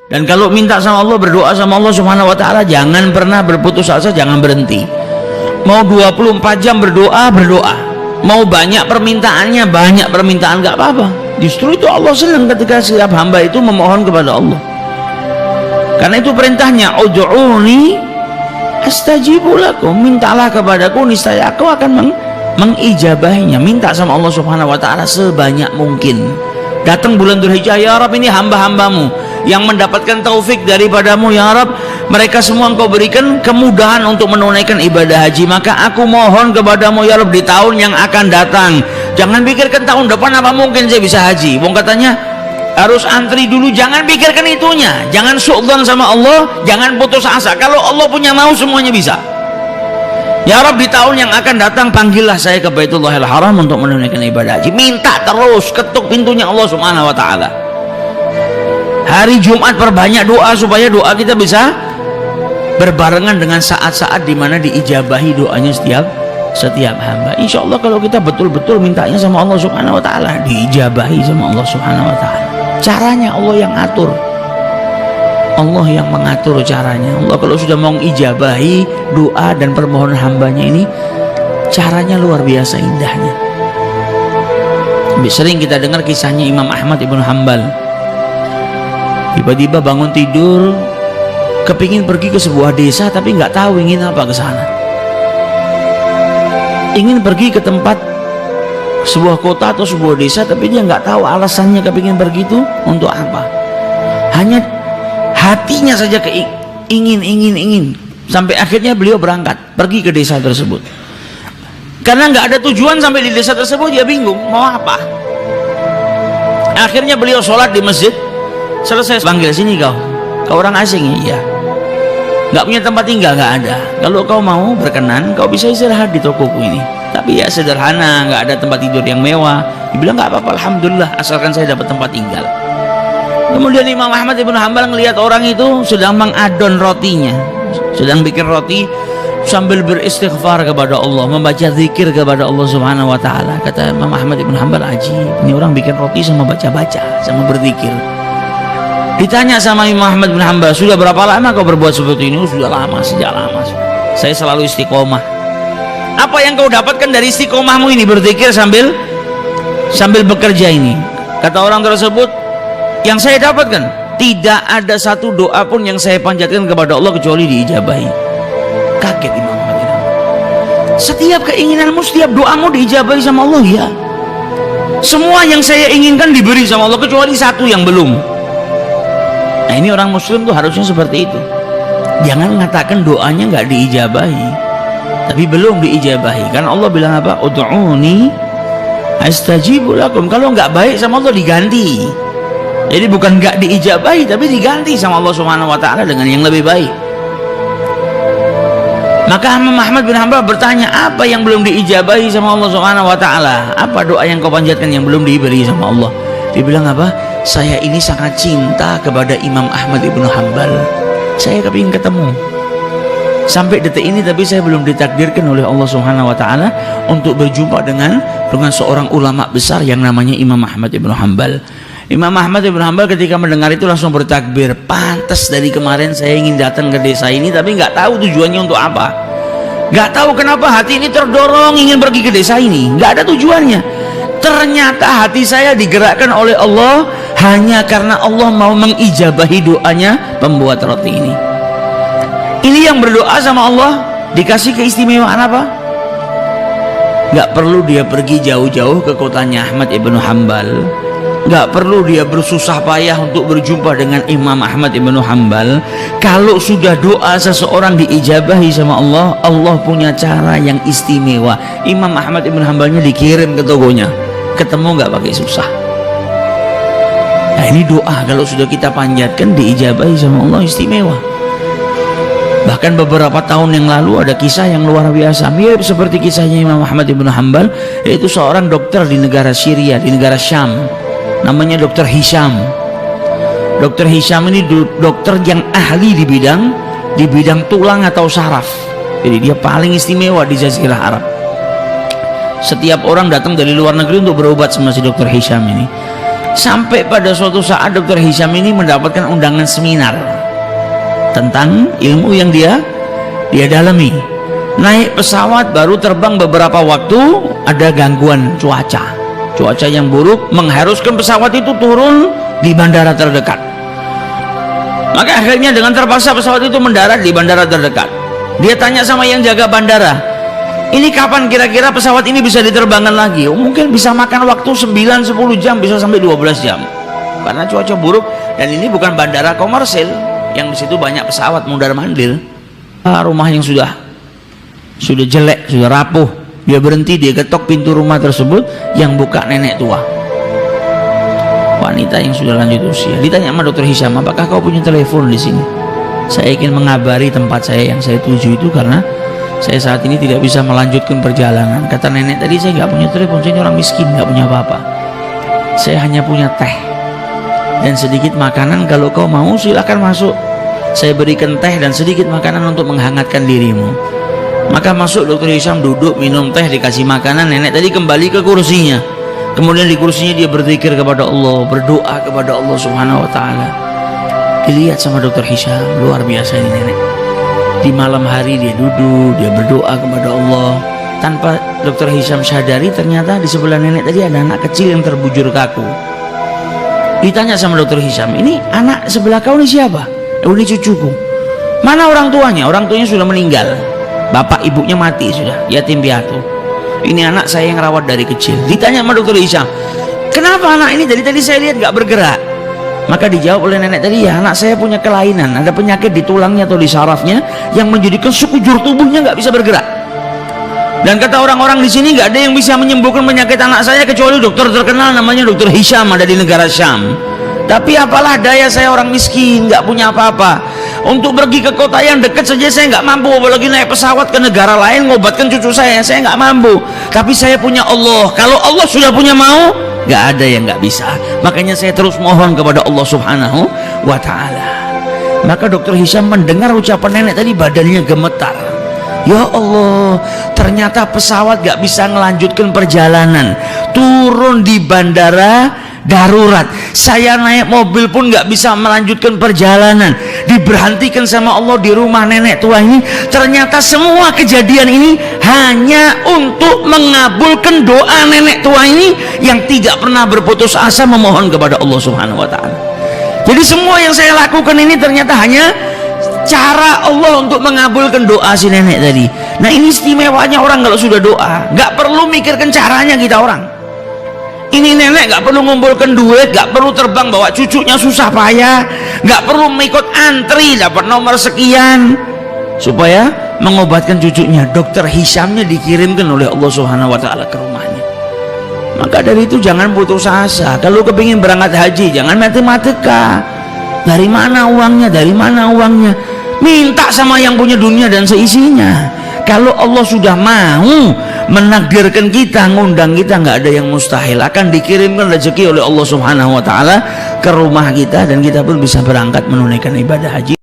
Dan kalau minta sama Allah, berdoa sama Allah Subhanahu wa taala, jangan pernah berputus asa, jangan berhenti. Mau 24 jam berdoa, berdoa. Mau banyak permintaannya, banyak permintaan, gak apa-apa. Justru itu Allah senang ketika setiap hamba itu memohon kepada Allah. Karena itu perintahnya, ud'uni astajibu lakum, mintalah kepadaku niscaya aku akan mengijabahinya. Minta sama Allah Subhanahu wa taala sebanyak mungkin. Datang bulan Dzulhijjah, ya Rabb, ini hamba-hambamu yang mendapatkan taufik daripadamu, ya Rabb, mereka semua engkau berikan kemudahan untuk menunaikan ibadah haji, maka aku mohon kepadamu ya Rabb, di tahun yang akan datang, jangan pikirkan tahun depan apa mungkin saya bisa haji. Wong katanya harus antri dulu, jangan pikirkan itunya, jangan suudzon sama Allah, jangan putus asa. Kalau Allah punya mau, semuanya bisa. Ya Rabb, di tahun yang akan datang panggillah saya ke Baitullahil Haram untuk menunaikan ibadah haji. Minta terus, ketuk pintunya Allah Subhanahu wa taala. Hari Jumat perbanyak doa supaya doa kita bisa berbarengan dengan saat-saat di mana diijabahi doanya setiap hamba. Insya Allah kalau kita betul-betul mintanya sama Allah Subhanahu wa taala, diijabahi sama Allah Subhanahu wa taala. Caranya Allah yang atur. Allah yang mengatur caranya. Allah kalau sudah mau mengijabahi doa dan permohonan hambanya ini, caranya luar biasa indahnya. Sering kita dengar kisahnya Imam Ahmad ibn Hanbal. Tiba-tiba bangun tidur, kepingin pergi ke sebuah desa tapi nggak tahu ingin apa ke sana. Ingin pergi ke tempat sebuah kota atau sebuah desa tapi dia nggak tahu alasannya kepingin pergi itu untuk apa. Hanya hatinya saja ingin. Sampai akhirnya beliau berangkat pergi ke desa tersebut. Karena nggak ada tujuan sampai di desa tersebut, dia bingung mau apa. Akhirnya beliau sholat di masjid. Selesai panggil, sini kau orang asing ya, nggak punya tempat tinggal, nggak ada. Kalau kau mau berkenan, kau bisa istirahat di tokoku ini, tapi ya sederhana, nggak ada tempat tidur yang mewah. Dibilang nggak apa-apa, alhamdulillah, asalkan saya dapat tempat tinggal. Kemudian Imam Ahmad ibn Hanbal ngelihat orang itu sedang mengadon rotinya, sedang bikin roti sambil beristighfar kepada Allah, membaca zikir kepada Allah Subhanahu wa taala. Kata Imam Ahmad ibn Hanbal, ajib, ini orang bikin roti sama baca-baca, sama berzikir. Ditanya sama Imam Ahmad bin Hanbal, sudah berapa lama kau berbuat seperti ini? Sudah lama, sejak lama. Saya selalu istiqomah. Apa yang kau dapatkan dari istiqomahmu ini, berzikir sambil bekerja ini? Kata orang tersebut, yang saya dapatkan, tidak ada satu doa pun yang saya panjatkan kepada Allah kecuali diijabahi. Kaget Imam Ahmad bin Hanbal. Setiap keinginanmu, setiap doamu diijabahi sama Allah, ya. Semua yang saya inginkan diberi sama Allah kecuali satu yang belum. Nah, ini orang muslim tuh harusnya seperti itu. Jangan mengatakan doanya nggak diijabahi, tapi belum diijabahi. Kan Allah bilang apa? Ud'uni astajibu lakum. Kalau nggak baik sama Allah diganti. Jadi bukan nggak diijabahi, tapi diganti sama Allah Subhanahu wa taala dengan yang lebih baik. Maka Imam Ahmad bin Hanbal bertanya, apa yang belum diijabahi sama Allah Subhanahu wa taala? Apa doa yang kau panjatkan yang belum diberi sama Allah? Dia bilang apa? Saya ini sangat cinta kepada Imam Ahmad ibn Hanbal. Saya kepingin ketemu. Sampai detik ini tapi saya belum ditakdirkan oleh Allah Subhanahu wa taala untuk berjumpa dengan seorang ulama besar yang namanya Imam Ahmad ibn Hanbal. Imam Ahmad ibn Hanbal ketika mendengar itu langsung bertakbir. Pantas dari kemarin saya ingin datang ke desa ini tapi nggak tahu tujuannya untuk apa. Nggak tahu kenapa hati ini terdorong ingin pergi ke desa ini. Nggak ada tujuannya. Ternyata hati saya digerakkan oleh Allah hanya karena Allah mau mengijabahi doanya pembuat roti ini. Ini yang berdoa sama Allah dikasih keistimewaan apa? Gak perlu dia pergi jauh-jauh ke kotanya Ahmad ibn Hanbal. Gak perlu dia bersusah payah untuk berjumpa dengan Imam Ahmad ibn Hanbal. Kalau sudah doa seseorang diijabahi sama Allah, Allah punya cara yang istimewa. Imam Ahmad ibn Hanbalnya dikirim ke togonya, ketemu nggak pakai susah. Nah, ini doa kalau sudah kita panjatkan diijabahi sama Allah istimewa. Bahkan beberapa tahun yang lalu ada kisah yang luar biasa mirip seperti kisahnya Imam Ahmad ibn Hanbal, yaitu seorang dokter di negara Syria, di negara Syam, namanya Dr. Hisham. Dr. Hisham ini dokter yang ahli di bidang tulang atau saraf. Jadi dia paling istimewa di Jazirah Arab. Setiap orang datang dari luar negeri untuk berobat sama si Dr. Hisham ini. Sampai pada suatu saat Dr. Hisham ini mendapatkan undangan seminar tentang ilmu yang dia dalami. Naik pesawat baru terbang beberapa waktu, ada gangguan cuaca yang buruk mengharuskan pesawat itu turun di bandara terdekat. Maka akhirnya dengan terpaksa pesawat itu mendarat di bandara terdekat. Dia tanya sama yang jaga bandara, ini kapan kira-kira pesawat ini bisa diterbangkan lagi? Mungkin bisa makan waktu 9-10 jam, bisa sampai 12 jam karena cuaca buruk, dan ini bukan bandara komersil yang di situ banyak pesawat mundar-mandir. Rumah yang sudah jelek, sudah rapuh, dia berhenti, dia ketok pintu rumah tersebut, yang buka nenek tua, wanita yang sudah lanjut usia. Ditanya sama Dr. Hisham, apakah kau punya telepon di sini? Saya ingin mengabari tempat saya yang saya tuju itu karena saya saat ini tidak bisa melanjutkan perjalanan. Kata nenek tadi, saya nggak punya telepon, saya ini orang miskin, nggak punya apa-apa. Saya hanya punya teh dan sedikit makanan, kalau kau mau silakan masuk. Saya berikan teh dan sedikit makanan untuk menghangatkan dirimu. Maka masuk Dr. Hisham, duduk, minum teh, dikasih makanan. Nenek tadi kembali ke kursinya. Kemudian di kursinya dia berzikir kepada Allah, berdoa kepada Allah Subhanahu wa ta'ala. Dilihat sama Dr. Hisham, luar biasa ini nenek. Di malam hari dia duduk, dia berdoa kepada Allah. Tanpa Dr. Hisham sadari, ternyata di sebelah nenek tadi ada anak kecil yang terbujur kaku. Ditanya sama Dr. Hisham, ini anak sebelah kau ini siapa? Ini cucuku. Mana orang tuanya? Orang tuanya sudah meninggal, bapak ibunya mati sudah, yatim piatu. Ini anak saya yang rawat dari kecil. Ditanya sama Dr. Hisham, kenapa anak ini dari tadi saya lihat gak bergerak? Maka dijawab oleh nenek tadi, ya anak saya punya kelainan, ada penyakit di tulangnya atau di sarafnya yang menjadikan sekujur tubuhnya nggak bisa bergerak. Dan kata orang-orang di sini nggak ada yang bisa menyembuhkan penyakit anak saya kecuali dokter terkenal namanya Dr. Hisham, ada di negara Syam. Tapi apalah daya, saya orang miskin, nggak punya apa-apa. Untuk pergi ke kota yang dekat saja saya nggak mampu, apalagi naik pesawat ke negara lain ngobatkan cucu saya nggak mampu. Tapi saya punya Allah. Kalau Allah sudah punya mau, nggak ada yang nggak bisa. Makanya saya terus mohon kepada Allah Subhanahu wa ta'ala. Maka Dr. Hisham mendengar ucapan nenek tadi, badannya gemetar. Ya Allah, ternyata pesawat gak bisa melanjutkan perjalanan, turun di bandara darurat. Saya naik mobil pun gak bisa melanjutkan perjalanan, diberhentikan sama Allah di rumah nenek tua ini. Ternyata semua kejadian ini hanya untuk mengabulkan doa nenek tua ini yang tidak pernah berputus asa memohon kepada Allah Subhanahu wa ta'ala. Jadi semua yang saya lakukan ini ternyata hanya cara Allah untuk mengabulkan doa si nenek tadi. Nah ini istimewanya orang kalau sudah doa, gak perlu mikirkan caranya kita orang. Ini nenek gak perlu ngumpulkan duit, gak perlu terbang bawa cucunya susah payah, gak perlu mengikut antri dapat nomor sekian supaya mengobatkan cucunya. Dokter Hishamnya dikirimkan oleh Allah Subhanahu wa ta'ala ke rumahnya. Maka dari itu jangan putus asa. Kalau kepingin berangkat haji, jangan matematika. Dari mana uangnya? Dari mana uangnya? Minta sama yang punya dunia dan seisinya. Kalau Allah sudah mau menakdirkan kita, ngundang kita, nggak ada yang mustahil. Akan dikirimkan rezeki oleh Allah Subhanahu wa ta'ala ke rumah kita, dan kita pun bisa berangkat menunaikan ibadah haji.